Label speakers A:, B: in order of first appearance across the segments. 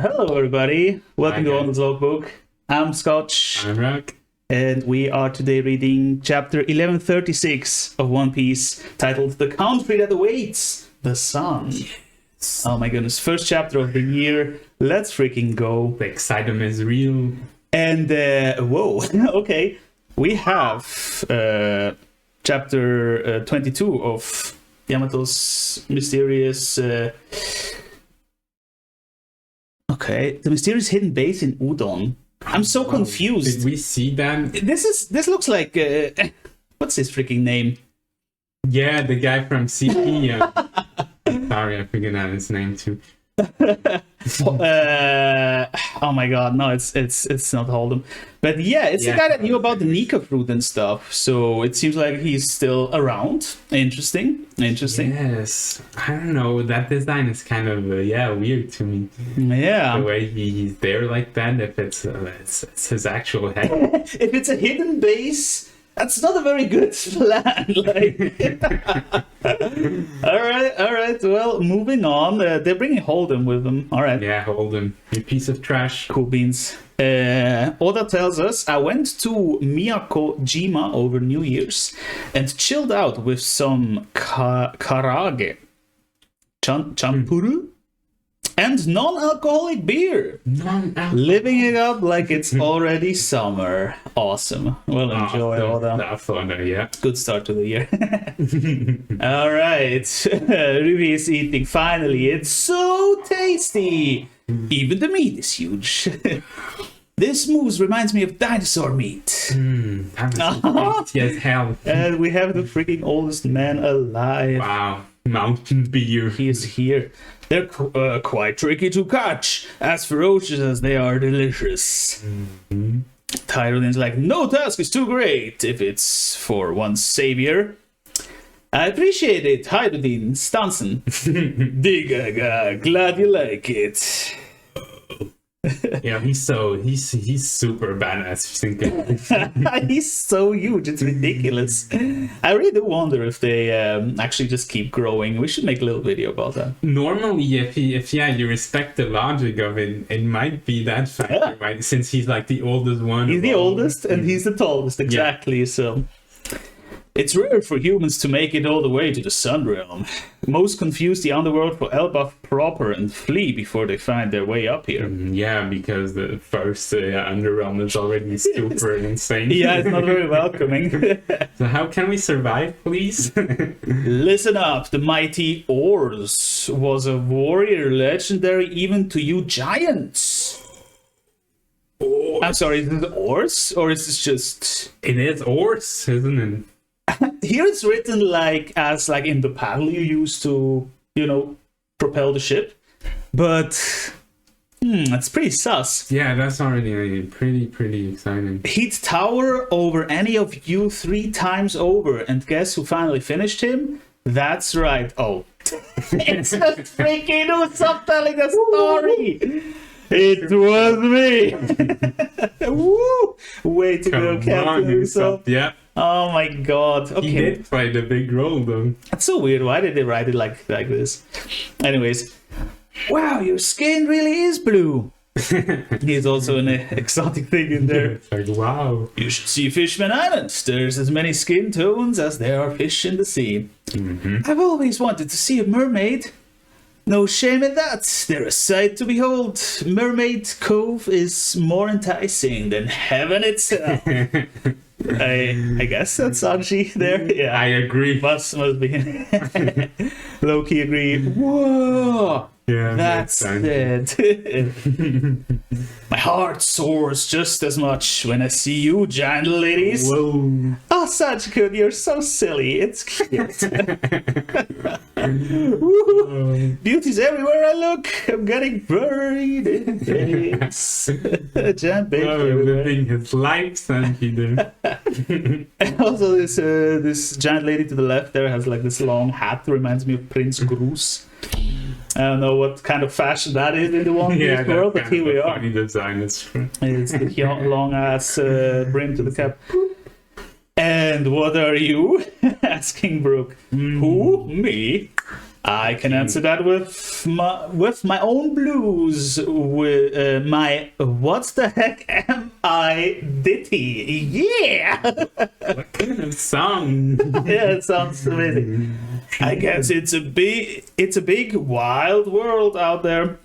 A: Hello, everybody. Welcome to
B: guys.
A: Oda's Logbook. I'm Scotch,
B: I'm Rock.
A: and we are today reading chapter 1136 of One Piece, titled "The Country That Awaits the Sun." Oh my goodness! First chapter of the year. Let's freaking go!
B: The excitement is real.
A: And whoa, okay, we have chapter 22 of Yamato's mysterious. Okay, the mysterious hidden base in Udon. I'm so confused.
B: Did we see that?
A: This looks like what's his freaking name?
B: Yeah, the guy from CP. Sorry, I forgot his name too.
A: Oh my god, no, it's not Hold'em. But yeah, it's the guy that knew about the NIKA fruit and stuff. So it seems like he's still around. Interesting.
B: Yes, I don't know. That design is kind of weird to me.
A: Yeah,
B: The way he's there like that. If it's his actual head.
A: if it's a hidden base, that's not a very good plan. All right. Well, moving on. They're bringing Hold'em with them. All right.
B: Yeah, hold him. You piece of trash.
A: Cool beans. Oda tells us, I went to Miyako-jima over New Year's and chilled out with some karage, champuru, and non-alcoholic beer. Living it up like it's already summer. Awesome. Well, enjoy, Oda.
B: That's fun, yeah.
A: Good start to the year. All right. Ruby is eating. Finally, it's so tasty. Even the meat is huge. This mousse reminds me of dinosaur meat.
B: That was tasty as hell.
A: And we have the freaking oldest man alive.
B: Wow. Mountain beer.
A: He is here. They're quite tricky to catch, as ferocious as they are delicious. Tyrodin's like, no task is too great if it's for one's savior. I appreciate it, Tyrodin Stanson. Digga, glad you like it.
B: Yeah, he's super badass.
A: He's so huge, it's ridiculous. I really do wonder if they actually just keep growing. We should make a little video about that.
B: Normally, if you respect the logic of it, it might be that factor, right? Since he's like the oldest one.
A: He's the oldest and he's the tallest, exactly. So it's rare for humans to make it all the way to the Sun Realm. Most confuse the underworld for Elbaph proper and flee before they find their way up here.
B: Yeah, because the first underrealm is already super insane.
A: Yeah, it's not very welcoming.
B: So how can we survive, please?
A: Listen up, the mighty Ors was a warrior legendary even to you giants. I'm sorry, is it Ors? Or is this just...
B: It is Ors, isn't it?
A: Here it's written as in the paddle you use to, propel the ship. But that's pretty sus.
B: Yeah, that's already pretty exciting.
A: He'd tower over any of you 3 times over, and guess who finally finished him? That's right. Oh, it's just freaking Usopp telling the story. It was me. Woo! Way to go, Captain Usopp.
B: Yeah.
A: Oh my god. Okay.
B: He did play the big role though.
A: That's so weird. Why did they write it like this? Anyways. Wow, your skin really is blue. He's also an exotic thing in there.
B: It's like, wow.
A: You should see Fishman Island. There's as many skin tones as there are fish in the sea. I've always wanted to see a mermaid. No shame in that. They're a sight to behold. Mermaid Cove is more enticing than heaven itself. I guess that's Sanji there. Yeah,
B: I agree.
A: Must be. Low-key agree. Whoa!
B: Yeah,
A: that's it. My heart soars just as much when I see you, giant ladies.
B: Whoa.
A: Oh, Sanji-kun, you're so silly. It's cute. Beauty's everywhere I look. I'm getting buried in things. Giant baby everywhere.
B: Living his life, Sanji there.
A: And also this giant lady to the left there has this long hat. Reminds me of Prince Grus. I don't know what kind of fashion that is in the One Piece world, but here we are.
B: Funny design is
A: It's the long ass brim to the cap. And what are you? Asking Brook. Who? Me? I can answer that with my own blues. With my what the heck am I Ditty? Yeah.
B: What kind of song?
A: Yeah, it sounds amazing. I guess it's a big wild world out there.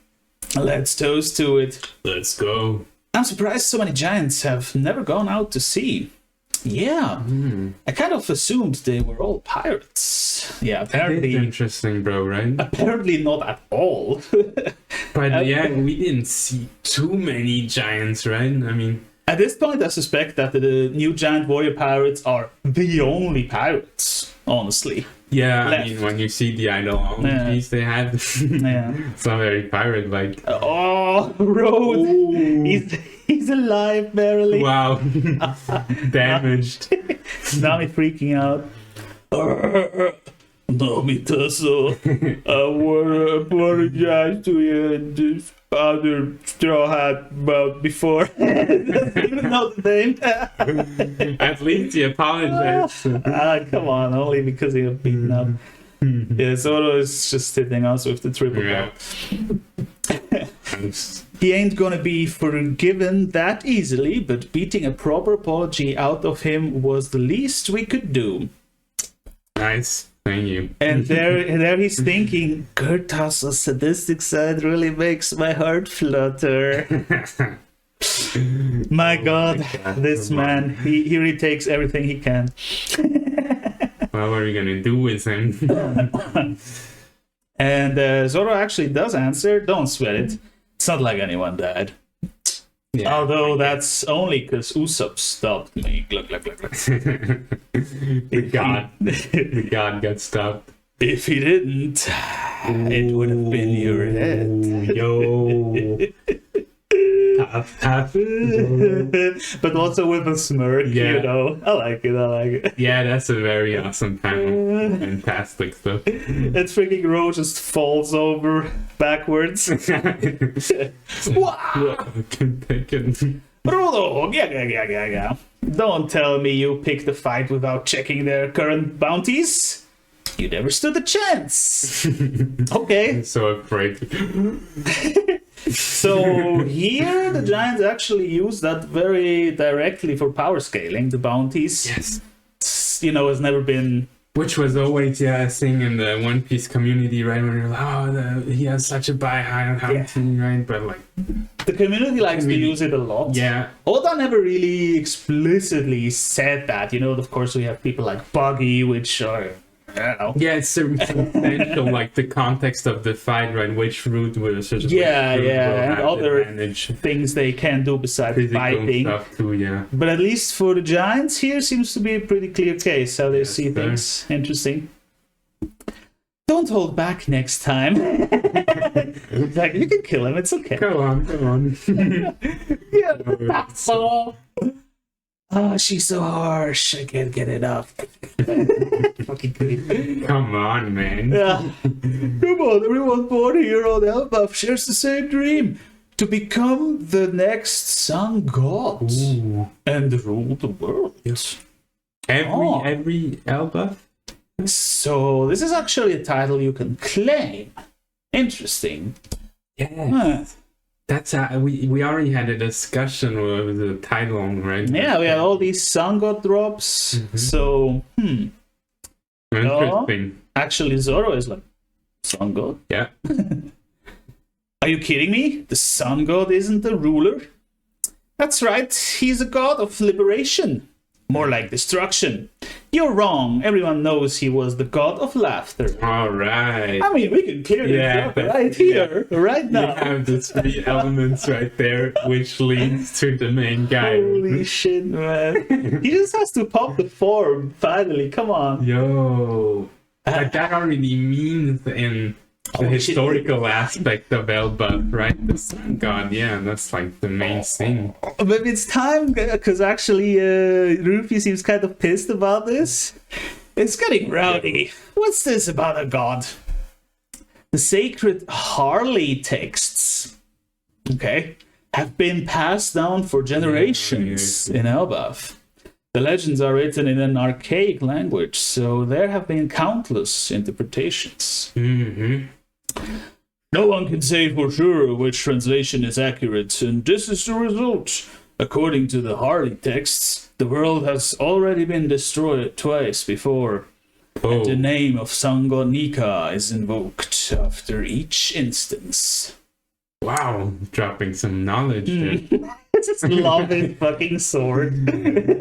A: Let's toast to it.
B: Let's go.
A: I'm surprised so many giants have never gone out to sea. Yeah, I kind of assumed they were all pirates. Yeah, apparently.
B: It's interesting, bro, right?
A: Apparently not at all.
B: But yeah, we didn't see too many giants, right? I mean,
A: at this point, I suspect that the new giant warrior pirates are the only pirates, honestly.
B: yeah,
A: Left.
B: I mean, when you see the idol
A: Yeah.
B: piece they had,
A: Yeah.
B: it's not very pirate-like.
A: Oh, Road!
B: Ooh.
A: He's alive, barely.
B: Wow, damaged.
A: Now he's freaking out. No, Mitaso. I want to apologize to you and this other straw hat about before. Even know the name.
B: At least he apologized.
A: Come on, only because he got beaten up. Yeah, Zoro is just sitting us with the triple
B: Yeah.
A: belt. He ain't gonna be forgiven that easily, but beating a proper apology out of him was the least we could do.
B: Nice, thank you.
A: And there he's thinking, Gerta's sadistic side really makes my heart flutter. My God, this man, he really takes everything he can.
B: What are we gonna do with him?
A: And Zoro actually does answer, don't sweat it. It's not like anyone died.
B: Yeah,
A: Although that's only because Usopp stopped me. Glug, glug, glug, glug.
B: the god got stopped.
A: If he didn't, it would have been your head.
B: Yo. Tough.
A: But also with a smirk,
B: Yeah.
A: you know. I like it.
B: Yeah, that's a very awesome panel. Fantastic stuff.
A: That freaking row just falls over backwards. Wow! Rodo! Yeah. Don't tell me you picked the fight without checking their current bounties. You never stood a chance. Okay.
B: I'm so afraid.
A: So here the Giants actually use that very directly for power scaling, the bounties.
B: Yes.
A: You know, has never been...
B: Which was always a thing in the One Piece community, right? When you're like, he has such a high bounty, right? But like...
A: The community likes to use it a lot.
B: Yeah.
A: Oda never really explicitly said that. You know, of course we have people like Buggy, which are... I don't know.
B: Yeah, it's essential, like the context of the fight, right? Which route will
A: and other
B: advantage.
A: things they can do besides
B: Physical
A: fighting.
B: stuff too, yeah.
A: But at least for the Giants here seems to be a pretty clear case how they
B: Yes,
A: see
B: sir.
A: things. Interesting. Don't hold back next time. Like, you can kill him, it's okay.
B: Go on.
A: Yeah, that's all. Oh, she's so harsh. I can't get enough. Fucking creep.
B: Come on, man.
A: Yeah. Come on, everyone born here on Elbaph shares the same dream. To become the next sun god.
B: Ooh.
A: And rule the world.
B: Yes.
A: Oh.
B: Every Elbaph?
A: So, this is actually a title you can claim. Interesting.
B: Yeah.
A: Huh.
B: That's we already had a discussion with the title, right?
A: Yeah, we had all these sun god drops. So,
B: Interesting.
A: actually, Zoro is like, sun god?
B: Yeah.
A: Are you kidding me? The sun god isn't the ruler? That's right, he's a god of liberation. More like destruction. You're wrong. Everyone knows he was the god of laughter.
B: All right.
A: I mean, we can clear this up right here, right
B: You
A: now.
B: have the three elements right there, which leads to the main guy.
A: Holy shit, man. He just has to pop the form, finally. Come on.
B: Yo. Like that already means in the historical aspect of Elbaph, right? The sun god, yeah, that's like the main thing.
A: Maybe it's time, because actually Rufy seems kind of pissed about this. It's getting rowdy. What's this about a god? The sacred Harley texts, okay, have been passed down for generations in Elbaph. The legends are written in an archaic language, so there have been countless interpretations.
B: Mm-hmm.
A: No one can say for sure which translation is accurate, and this is the result. According to the Harley texts, the world has already been destroyed twice before.
B: Oh.
A: The name of sun god NIKA is invoked after each instance.
B: Wow, dropping some knowledge there.
A: I just love his fucking sword.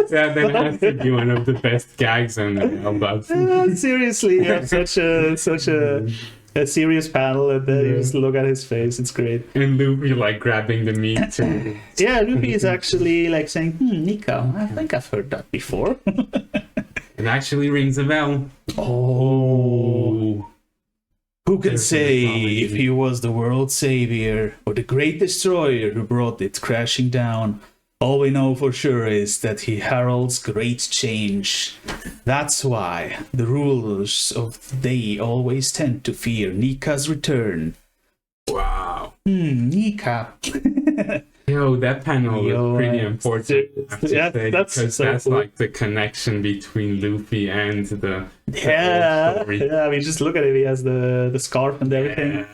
B: Yeah, that has to be one of the best gags on the Elbaph.
A: Seriously, you have such a serious panel, and then you just look at his face. It's great.
B: And Luffy like grabbing the meat too.
A: Yeah, Luffy is actually like saying, NIKA, I think I've heard that before.
B: It actually rings a bell.
A: Oh. Who can
B: There's
A: say
B: mythology.
A: if he was the world's savior or the great destroyer who brought it crashing down? All we know for sure is that he heralds great change. That's why the rulers of the day always tend to fear NIKA's return.
B: Wow.
A: NIKA.
B: Yo, that panel
A: Yo,
B: was pretty important. I have to
A: yeah,
B: say,
A: that's
B: because
A: so
B: that's
A: cool.
B: like the connection between Luffy and the old
A: Yeah,
B: story.
A: I mean, just look at it. He has the scarf and everything.
B: Yeah.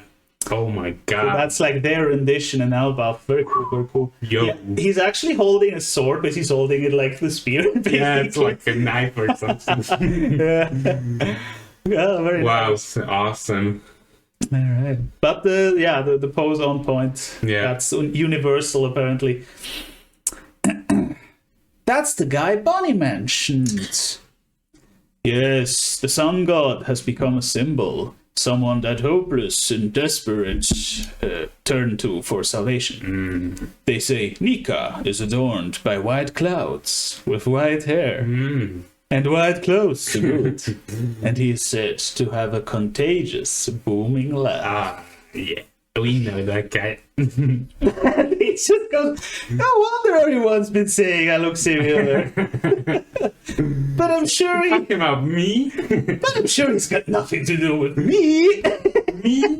B: Oh my
A: So
B: god.
A: that's like their rendition in Elbaph. Very cool, very cool.
B: Yo.
A: Yeah, he's actually holding a sword, but he's holding it like the spear. Basically.
B: Yeah, it's like a knife or something.
A: yeah. Yeah, very
B: Wow,
A: nice.
B: awesome.
A: All right. But the pose on point.
B: Yeah.
A: That's universal apparently. That's the guy Bonnie mentioned. Yes, the sun god has become a symbol. Someone that hopeless and desperate turn to for salvation. They say NIKA is adorned by white clouds with white hair and white clothes to boot. And he is said to have a contagious, booming laugh.
B: Ah, yeah. We know that guy.
A: He just goes, no wonder everyone's been saying I look similar. But I'm sure
B: Talking about me?
A: he's got nothing to do with me.
B: Me?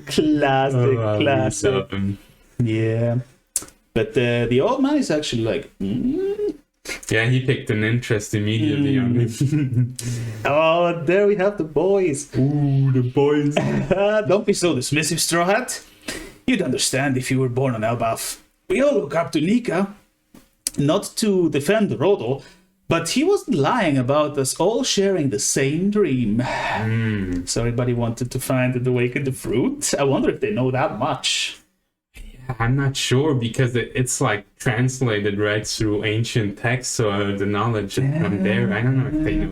A: Classic,
B: Oh,
A: classic.
B: love him.
A: Yeah. But the old man is actually like,
B: Yeah, he picked an interest immediately on me.
A: oh, there we have the boys.
B: Ooh, the boys.
A: Don't be so dismissive, Straw Hat. You'd understand if you were born on Elbaph. We all look up to NIKA. Not to defend Rodo, but he wasn't lying about us all sharing the same dream. So everybody wanted to find and awaken the fruit. I wonder if they know that much.
B: I'm not sure because it's like translated right through ancient texts, so the knowledge is from there. I don't know if they know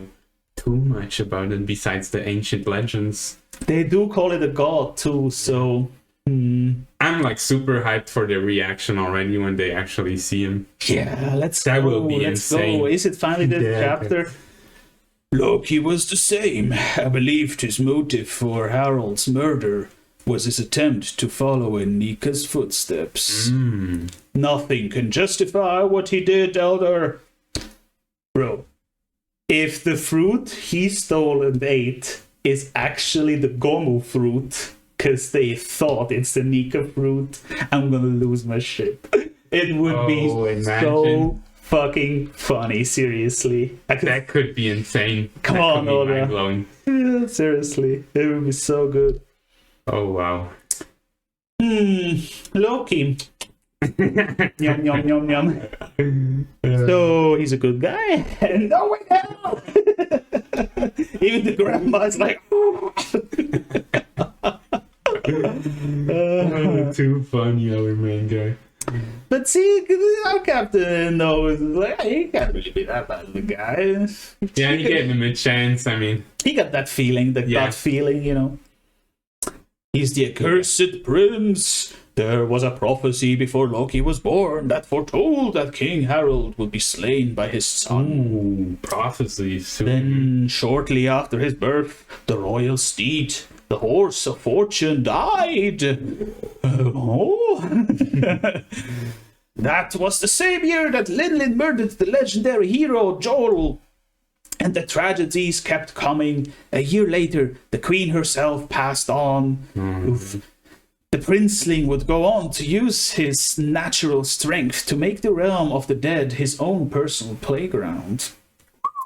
B: too much about it besides the ancient legends.
A: They do call it a god too, so...
B: I'm like super hyped for their reaction already when they actually see him.
A: Yeah, let's
B: That
A: go.
B: will be
A: Let's
B: insane.
A: go. Is it finally the
B: Yeah,
A: chapter? Loki was the same. I believed his motive for Harold's murder was his attempt to follow in NIKA's footsteps. Nothing can justify what he did, Elder. Bro, if the fruit he stole and ate is actually the Gomu fruit, because they thought it's the NIKA fruit, I'm gonna lose my shit. It would be
B: imagine.
A: so fucking funny, seriously.
B: That could be insane.
A: Come
B: That
A: on,
B: could be
A: Oda.
B: mind-blowing.
A: Yeah, seriously, it would be so good.
B: Oh wow.
A: Loki. Yum, yum, yum, yum. So he's a good guy. No way now. Even the grandma's like,
B: Too funny, our main guy.
A: but see, our captain knows, like, he can't really be that bad of a guy.
B: Yeah, he gave him a chance. I mean,
A: He got that feeling, the
B: Yeah.
A: gut feeling, you know. He's the accursed prince. There was a prophecy before Loki was born that foretold that King Harold would be slain by his son.
B: prophecies.
A: Then, shortly after his birth, the royal steed, the horse of fortune, died. That was the same year that Linlin murdered the legendary hero Jorul. And the tragedies kept coming. A year later, the queen herself passed on. Oof. The princeling would go on to use his natural strength to make the realm of the dead his own personal playground.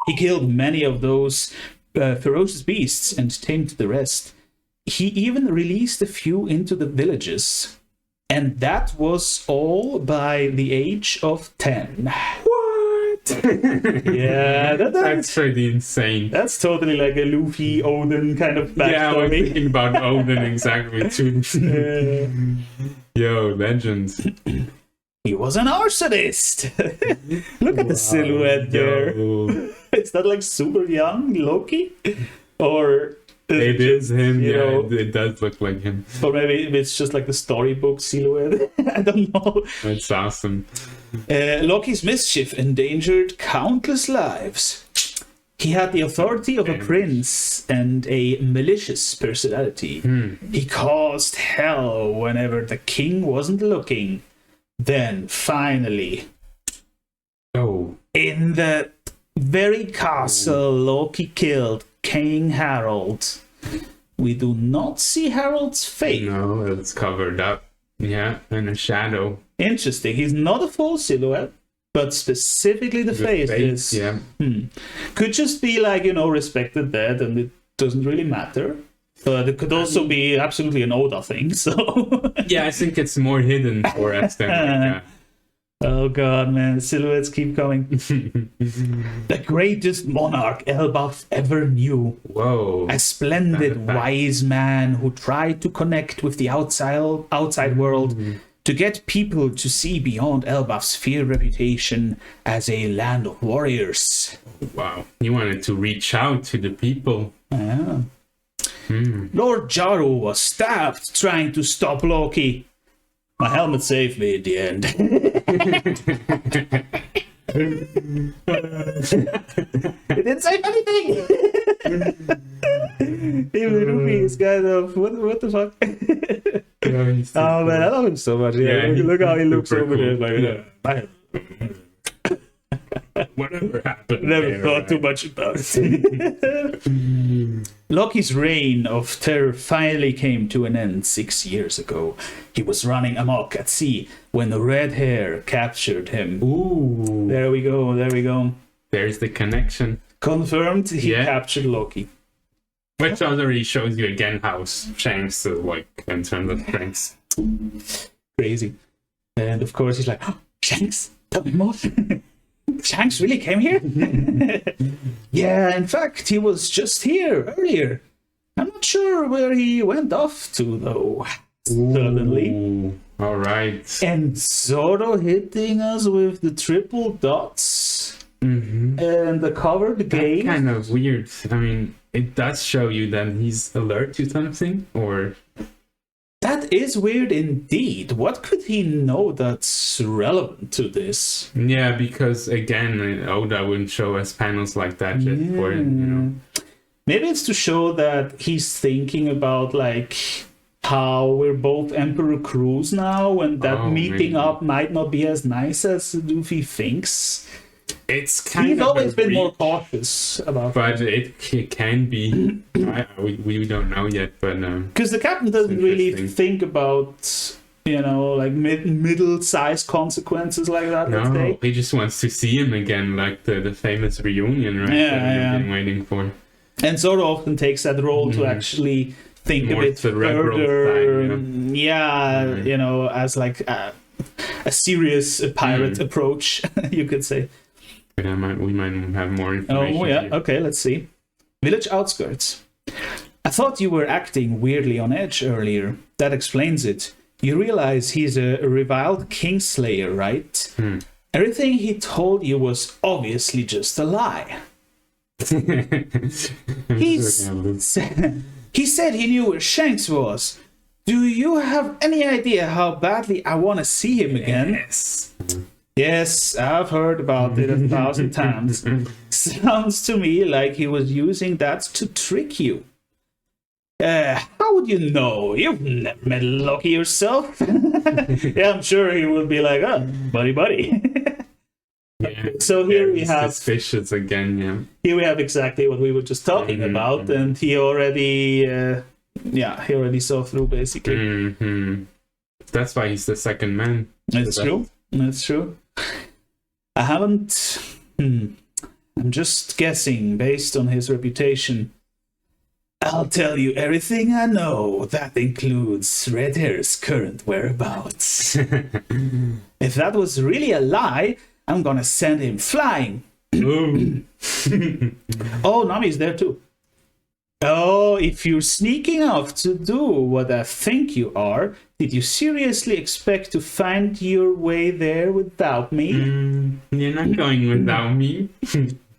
A: He killed many of those ferocious beasts and tamed the rest. He even released a few into the villages. And that was all by the age of 10.
B: What?
A: Yeah,
B: That's pretty insane.
A: that's totally like a Luffy, Odin kind of
B: Yeah, I was
A: backstory.
B: thinking about Odin exactly too. Yo, legends.
A: He was an arsonist. Look at the silhouette there.
B: Yo.
A: Is that like super young Loki? Or
B: It is him,
A: you
B: yeah,
A: know,
B: it does look like him.
A: or maybe it's just like the storybook silhouette. I don't know.
B: That's awesome.
A: Loki's mischief endangered countless lives. He had the authority of a prince and a malicious personality. He caused hell whenever the king wasn't looking. Then, finally,
B: Oh,
A: in the very castle Loki killed King Harold. We do not see Harold's face.
B: no, it's covered up. Yeah, in a shadow.
A: Interesting. He's not a full silhouette, but specifically the face is.
B: Yeah.
A: Could just be like, you know, respected dead, and it doesn't really matter. But it could also be absolutely an Oda thing, so.
B: Yeah, I think it's more hidden for us than like
A: Oh god, man, silhouettes keep coming. The greatest monarch Elbaph ever knew.
B: Whoa.
A: A splendid,
B: Fact.
A: wise man who tried to connect with the outside world to get people to see beyond Elbaph's feared reputation as a land of warriors.
B: Wow. You wanted to reach out to the people.
A: Yeah. Lord Jaru was stabbed trying to stop Loki. My helmet saved me at the end. It didn't say anything. Even Luffy is kind of what the fuck? Oh man, I love him so much. Yeah,
B: Yeah,
A: look how he looks
B: super
A: over there.
B: cool.
A: Like,
B: Whatever happened.
A: never
B: there,
A: thought
B: right?
A: too much about it. Loki's reign of terror finally came to an end 6 years ago. He was running amok at sea when the red hair captured him.
B: Ooh.
A: There we go, there we go.
B: There's the connection.
A: Confirmed, he
B: Yeah.
A: captured Loki.
B: Which already shows you again how Shanks is like in terms of strengths.
A: Crazy. And of course he's like, oh, Shanks, tell me more. Shanks really came here? Yeah, in fact, he was just here earlier. I'm not sure where he went off to, though. Suddenly.
B: Ooh. All right.
A: And Zoro hitting us with the triple dots
B: Mm-hmm.
A: and the covered
B: That's
A: game.
B: kind of weird. I mean, it does show you that he's alert to something, or
A: That is weird indeed. What could he know that's relevant to this?
B: yeah, because again, Oda wouldn't show us panels like that just for you know.
A: Maybe it's to show that he's thinking about like how we're both Emperor crews now, and that
B: Oh,
A: meeting
B: maybe.
A: up might not be as nice as Luffy thinks.
B: It's kind
A: He's
B: of
A: always
B: a
A: been more
B: reach,
A: cautious about
B: but it can be. We don't know yet, but
A: because the captain doesn't really
B: interesting.
A: think about, you know, like middle-sized consequences like that. Let's
B: no,
A: say.
B: he just wants to see him again, like the famous reunion, right?
A: Yeah,
B: that
A: yeah.
B: we've been waiting for.
A: And Zoro often takes that role to actually think
B: More
A: a bit
B: the rebel
A: further.
B: side,
A: Yeah, you know, as like a serious pirate approach, you could say.
B: But we might have more information.
A: Oh, yeah.
B: here.
A: Okay, let's see. Village outskirts. I thought you were acting weirdly on edge earlier. That explains it. You realize he's a reviled Kingslayer, right? Everything he told you was obviously just a lie. He said he knew where Shanks was. Do you have any idea how badly I want to see him again?
B: Yes.
A: Yes, I've heard about it 1,000 times. Sounds to me like he was using that to trick you. How would you know? You've never met Loki yourself. Yeah, I'm sure he would be like, oh, buddy.
B: Yeah,
A: So here we
B: very
A: have-
B: suspicious again. Yeah.
A: Here we have exactly what we were just talking about, and he already he already saw through, basically.
B: That's why he's the second man.
A: That's true. That's true. I haven't... I'm just guessing based on his reputation. I'll tell you everything I know. That includes Red Hair's current whereabouts. If that was really a lie, I'm gonna send him flying. Oh, Nami's there too. Oh, if you're sneaking off to do what I think you are, did you seriously expect to find your way there without me?
B: You're not going without me.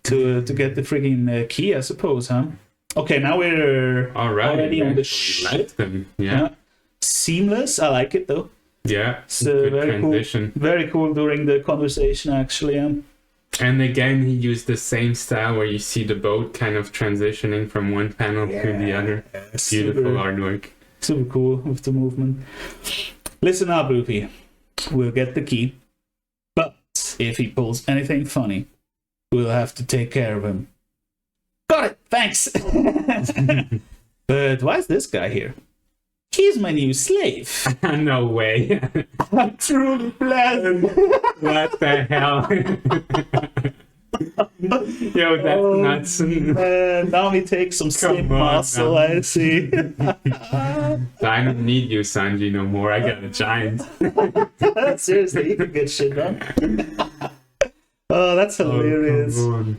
A: to get the frigging key, I suppose, huh? Okay, now we're already on the ship.
B: Yeah.
A: Seamless. I like it though.
B: Yeah.
A: It's very transition. Cool. Very cool during the conversation, actually.
B: And again, he used the same style where you see the boat kind of transitioning from one panel to the other. Beautiful artwork.
A: Super cool with the movement. Listen up, Luffy. We'll get the key. But if he pulls anything funny, we'll have to take care of him. Got it! Thanks! But why is this guy here? He's my new slave.
B: No way.
A: I'm truly blessed.
B: What the hell? Yo, that's nuts.
A: Now he takes some slim muscle, I see.
B: I don't need you, Sanji, no more. I got a giant.
A: Seriously, you can get shit done. Oh, that's hilarious.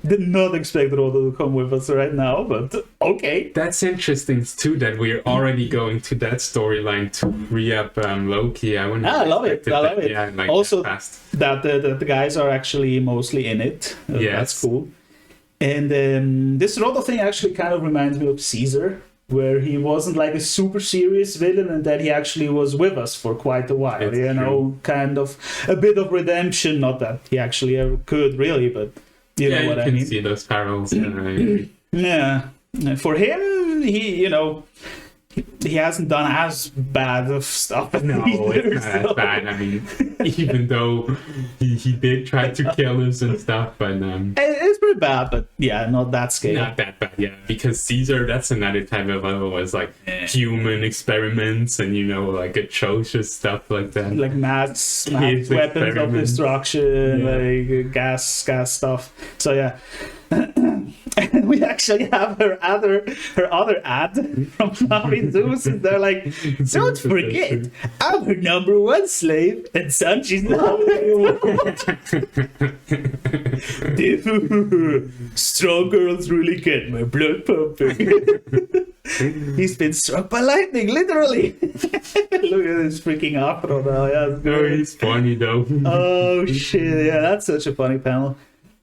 A: Did not expect Oda to come with us right now, but okay.
B: That's interesting too, that we're already going to that storyline to re-up Loki. I
A: love it. I love it.
B: Yeah, like
A: also, that the guys are actually mostly in it.
B: Yes.
A: That's cool. And this Rodo thing actually kind of reminds me of Caesar, where he wasn't like a super serious villain and that he actually was with us for quite a while.
B: It's true.
A: Kind of a bit of redemption. Not that he actually ever could, really, but you know what I mean.
B: You can see those parallels.
A: Yeah. For him, he hasn't done as bad of stuff.
B: No,
A: either,
B: it's not as bad. I mean, even though he did try to kill us and stuff, but
A: it's pretty bad. But yeah, not that scary.
B: Not that bad, yeah. Because Caesar, that's another type of level. Was like human experiments and like atrocious stuff like that.
A: Like mass weapons of destruction, like gas stuff. So yeah. And we actually have her other ad from Nami Zeus, and they're like, "Don't forget, I'm her #1 slave, and Sanji's Strong girls really get my blood pumping." He's been struck by lightning, literally. Look at this freaking afro now. Yeah,
B: he's funny though.
A: Oh shit! Yeah, that's such a funny panel.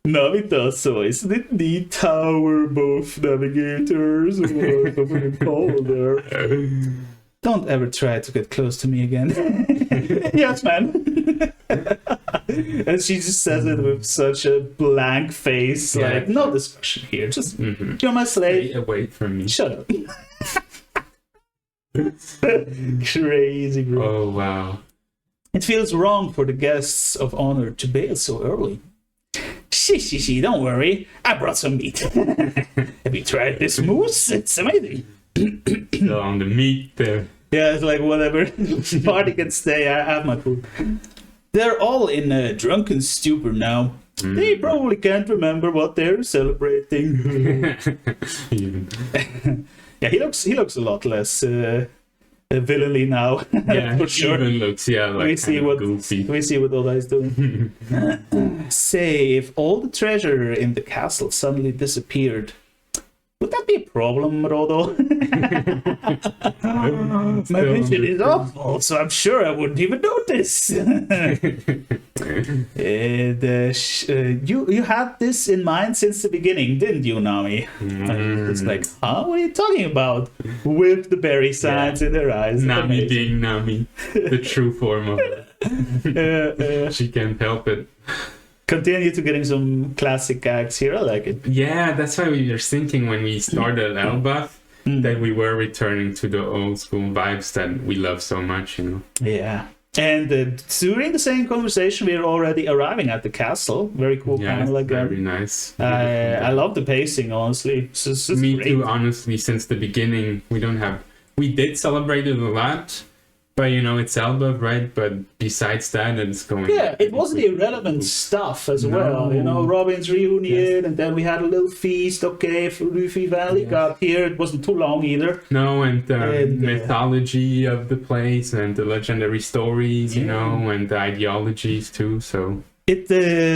A: Navitasois didn't need tower buff navigators or something called there. Don't ever try to get close to me again. Yes, man. And she just says it with such a blank face, like, no discussion here. Just, you're my slave.
B: Stay away from me.
A: Shut up. Crazy, bro.
B: Oh, wow.
A: It feels wrong for the guests of honor to bail so early. She, don't worry. I brought some meat. Have you tried this moose? It's amazing.
B: Still on the meat there.
A: Yeah, it's like whatever. Party can stay. I have my food. They're all in a drunken stupor now. They probably can't remember what they're celebrating. Yeah, he looks a lot less villainly now.
B: Yeah,
A: for sure.
B: Even looks like
A: we see what Oda is doing. Say, if all the treasure in the castle suddenly disappeared, would that be a problem, Rodo? My vision is awful, so I'm sure I wouldn't even notice. You had this in mind since the beginning, didn't you, Nami? It's like, huh? What are you talking about? With the berry signs in her eyes.
B: Nami
A: amazing.
B: being Nami, the true form of it. She can't help it.
A: Continue to getting some classic gags here. I like it.
B: Yeah, that's why we were thinking when we started Elbaph that we were returning to the old school vibes that we love so much,
A: Yeah. And during the same conversation, we are already arriving at the castle. Very cool panel again.
B: Very nice.
A: I love the pacing, honestly. It's
B: Me
A: great.
B: too, honestly. Since the beginning, we don't have we did celebrate it a lot. But, you know, it's Elbaph, right? But besides that, it's going...
A: Yeah, it wasn't irrelevant stuff as well. You know, Robin's reunion, and then we had a little feast, okay, for Luffy Valley got here. It wasn't too long either.
B: No, and the mythology of the place, and the legendary stories, you know, and the ideologies too, so...
A: It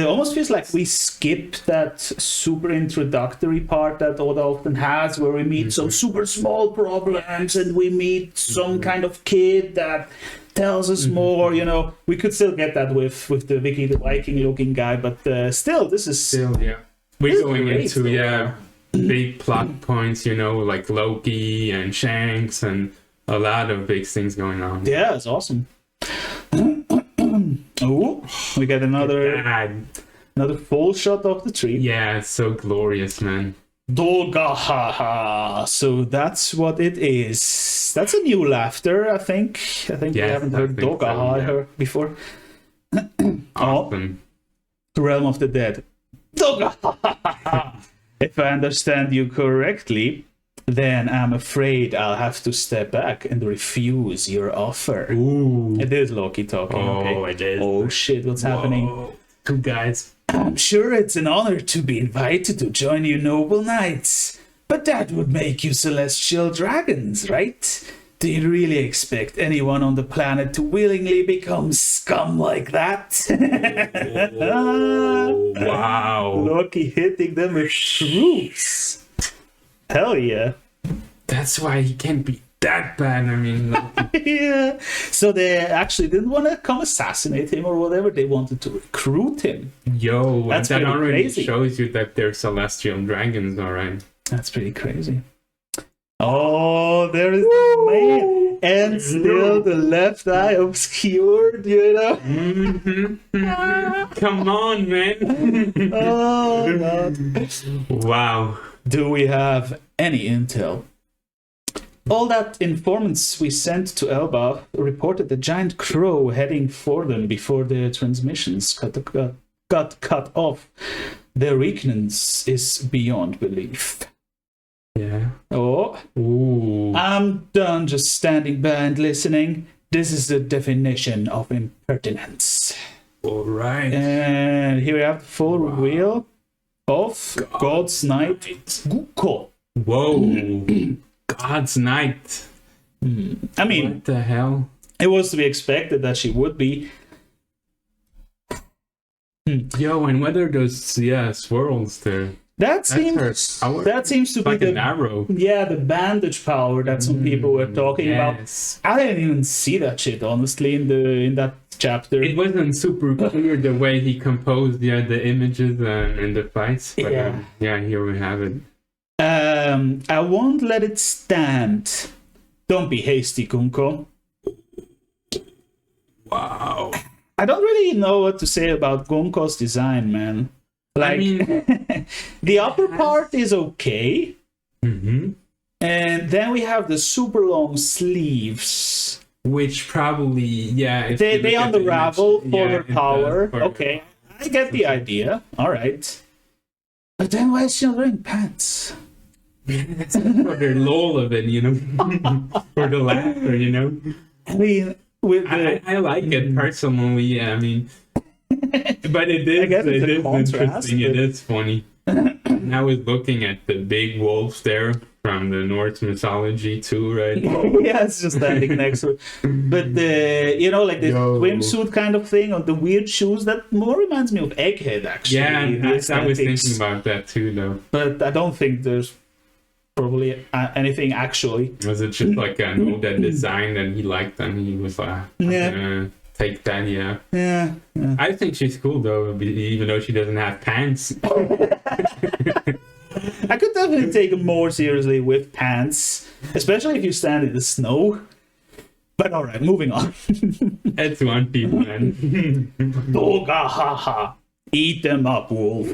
A: almost feels like we skipped that super introductory part that Oda often has, where we meet some super small problems and we meet some kind of kid that tells us more. You know, we could still get that with the Vicky the Viking looking guy, but still, this is
B: still we're going into big plot points. You know, like Loki and Shanks and a lot of big things going on.
A: Yeah, it's awesome. Oh, we got another full shot of the tree.
B: Yeah, it's so glorious, man.
A: Dogahaha. So that's what it is. That's a new laughter, I think. We haven't heard Dogaha before.
B: Awesome.
A: The Realm of the Dead. Dogahaha. If I understand you correctly, then I'm afraid I'll have to step back and refuse your offer.
B: Ooh.
A: It is Loki talking.
B: It is.
A: Oh shit, what's happening?
B: Two guys.
A: I'm sure it's an honor to be invited to join you noble knights, but that would make you celestial dragons, right? Do you really expect anyone on the planet to willingly become scum like that?
B: Wow.
A: Loki hitting them with truths. Hell yeah.
B: That's why he can't be that bad. I mean,
A: yeah. So they actually didn't want to come assassinate him or whatever. They wanted to recruit him.
B: Yo,
A: that's
B: that already
A: crazy.
B: Shows you that they're celestial dragons, alright.
A: That's pretty crazy. Oh, there is the man. And still the left eye obscured, you know?
B: Come on, man.
A: Oh, God.
B: Wow.
A: Do we have any intel? All that informants we sent to Elbaph reported a giant crow heading for them before their transmissions got cut off. Their weakness is beyond belief.
B: Yeah.
A: Oh.
B: Ooh.
A: I'm done just standing by and listening. This is the definition of impertinence.
B: All right.
A: And here we have the full reveal of God's Knight Guko.
B: Whoa. God's Knight.
A: I mean,
B: what the hell?
A: It was to be expected that she would be.
B: Yo, and what are those swirls there?
A: That seems to be
B: an arrow.
A: Yeah, the bandage power that some people were talking about. I didn't even see that shit, honestly, in that chapter.
B: It wasn't super clear the way he composed the images and the fights. But, here we have it.
A: I won't let it stand. Don't be hasty, Kunko.
B: Wow.
A: I don't really know what to say about Gunko's design, man. Like, I mean, the upper part is okay.
B: Mm-hmm.
A: And then we have the super long sleeves.
B: Which probably,
A: they unravel for her power. Okay, I get the idea. All right. But then why is she not wearing pants?
B: That's for the lol of it, you know? For the laughter, you know?
A: I mean,
B: I like it personally, I mean... But it is interesting, it is funny. I was looking at the big wolves there from the Norse mythology too, right?
A: Yeah, it's just standing next to it. But the swimsuit kind of thing, or the weird shoes, that more reminds me of Egghead, actually.
B: Yeah, I was thinking about that too, though.
A: But I don't think there's probably anything actually.
B: Was it just like an Oda design that he liked and he was like, take that,
A: yeah.
B: I think she's cool though, even though she doesn't have pants.
A: I could definitely take it more seriously with pants, especially if you stand in the snow. But all right, moving on.
B: That's One Piece, man.
A: Dogahaha. Eat them up, wolf.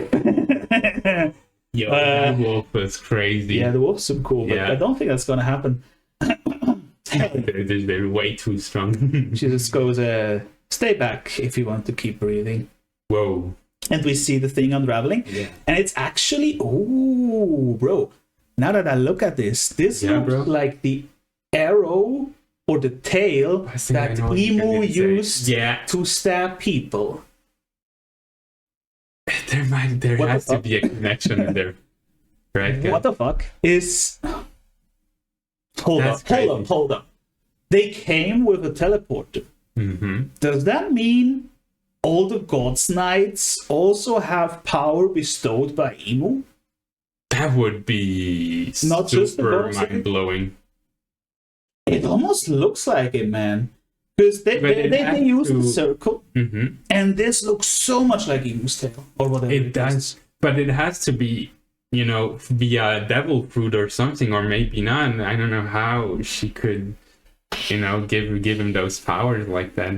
B: Yo, that wolf was crazy.
A: Yeah, the wolf's so cool, but I don't think that's gonna happen.
B: They're way too strong.
A: She just goes, stay back if you want to keep breathing.
B: Whoa.
A: And we see the thing unraveling. Yeah. And it's actually, bro. Now that I look at this looks like the arrow or the tail
B: I think I
A: that
B: know what you're
A: Emu
B: gonna say.
A: used
B: Yeah,
A: to stab people.
B: there
A: What
B: has
A: the
B: to be a connection in there, right?
A: What the fuck is... Hold
B: That's
A: up. They came with a teleporter.
B: Mm-hmm.
A: Does that mean all the God's Knights also have power bestowed by Emu?
B: That would be
A: Not just the
B: super
A: God's Knight?
B: mind-blowing.
A: It almost looks like it, man. Because
B: But it
A: they
B: has
A: use the
B: to-
A: circle,
B: Mm-hmm.
A: and this looks so much like Emu's tail, or whatever
B: It
A: is.
B: does, but it has to be, via devil fruit or something, or maybe not. I don't know how she could, give him those powers like that.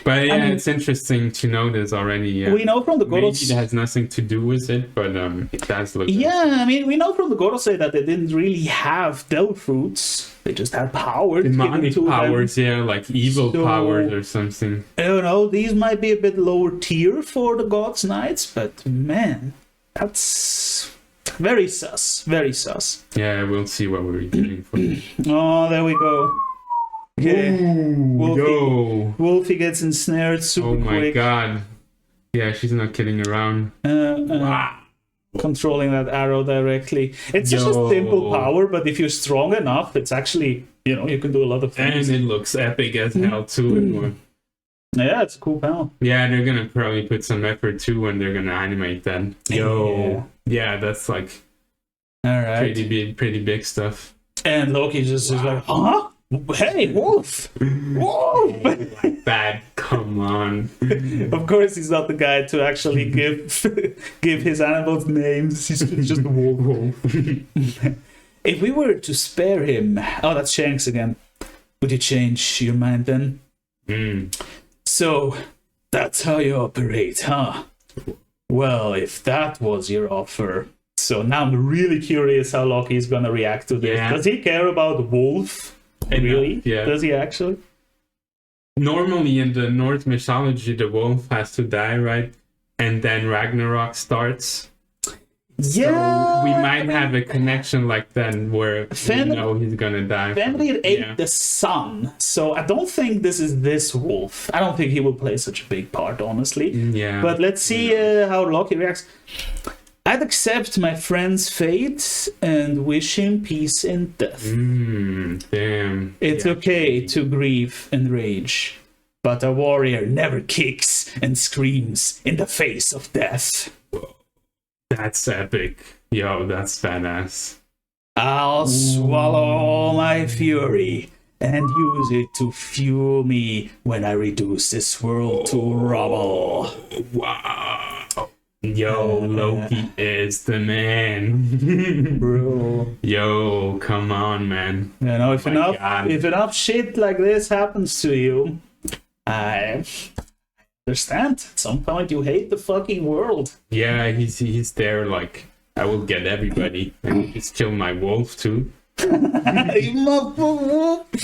B: But yeah,
A: mean,
B: it's interesting to notice already. Yeah.
A: We know from the
B: Maybe
A: Goros...
B: it has nothing to do with it, but it does look.
A: Yeah, I mean, we know from the Gorosei that they didn't really have devil fruits. They just had powers. given
B: Demonic
A: to them.
B: powers, yeah, like evil
A: So-
B: powers or something.
A: I don't know, these might be a bit lower tier for the God's Knights, but man, that's very sus. Very sus.
B: Yeah, we'll see what we're getting for.
A: Oh, there we go. Okay.
B: Yo!
A: Wolfie gets ensnared super
B: Oh my
A: quick.
B: god. Yeah, she's not kidding around. Wow.
A: Controlling that arrow directly. It's just a simple power, but if you're strong enough, it's actually, you can do a lot of
B: And
A: things.
B: it looks epic as hell too.
A: Yeah, it's a cool panel.
B: Yeah, they're gonna probably put some effort too when they're gonna animate that. Yo. Yeah, that's like
A: All right.
B: pretty big stuff.
A: And Loki just is like, huh? Hey, Wolf! Wolf!
B: That, come on.
A: Of course, he's not the guy to actually give his animals names. He's just a wolf. If we were to spare him, oh, that's Shanks again. Would you change your mind then? So that's how you operate, huh? Well, if that was your offer, so now I'm really curious how Loki is gonna react to this.
B: Yeah.
A: Does he care about Wolf? Really?
B: Yeah.
A: Does he actually?
B: Normally in the Norse mythology, the wolf has to die, right? And then Ragnarok starts.
A: Yeah.
B: So we might have a connection like that where
A: Fen-
B: we know he's gonna die.
A: Fenrir ate
B: Yeah.
A: the sun, so I don't think this is this wolf. I don't think he will play such a big part, honestly.
B: Yeah.
A: But let's see how Loki reacts. I'd accept my friend's fate and wish him peace in death.
B: Damn.
A: It's
B: Yeah.
A: okay to grieve and rage, but a warrior never kicks and screams in the face of death.
B: That's epic. Yo, that's badass.
A: I'll swallow all my fury and use it to fuel me when I reduce this world to rubble.
B: Wow. Yo, Loki is the man.
A: Bro.
B: Yo, come on, man.
A: If
B: my God.
A: enough shit like this happens to you, I understand. At some point you hate the fucking world.
B: Yeah, he's there like, I will get everybody. And just kill my wolf too.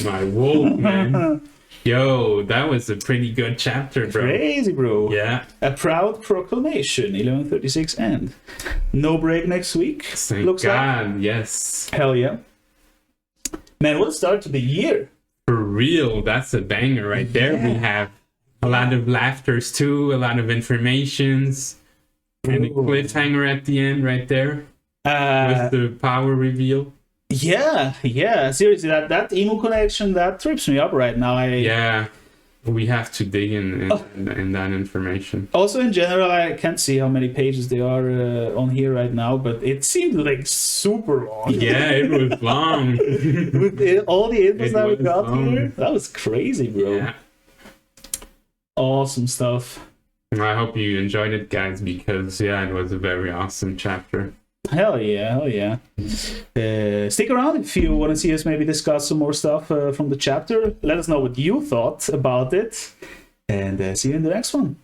B: My wolf, man. Yo, that was a pretty good chapter, bro.
A: Crazy, bro.
B: Yeah.
A: A proud proclamation, 1136 end. No break next week.
B: Thank
A: looks
B: God,
A: like.
B: yes.
A: Hell yeah. Man, what a start to the year.
B: For real, that's a banger right there. We have a lot of laughters too, a lot of informations, and a cliffhanger at the end right there with the power reveal.
A: Yeah. Seriously, that emo connection, that trips me up right now.
B: Yeah, we have to dig in that information.
A: Also, in general, I can't see how many pages there are on here right now, but it seemed like super long.
B: Yeah, it was long.
A: With all the infos
B: It
A: that we
B: was
A: got
B: long.
A: here, that was crazy, bro.
B: Yeah.
A: Awesome stuff.
B: I hope you enjoyed it, guys, because it was a very awesome chapter.
A: Hell yeah. Stick around if you want to see us maybe discuss some more stuff from the chapter. Let us know what you thought about it, and see you in the next one.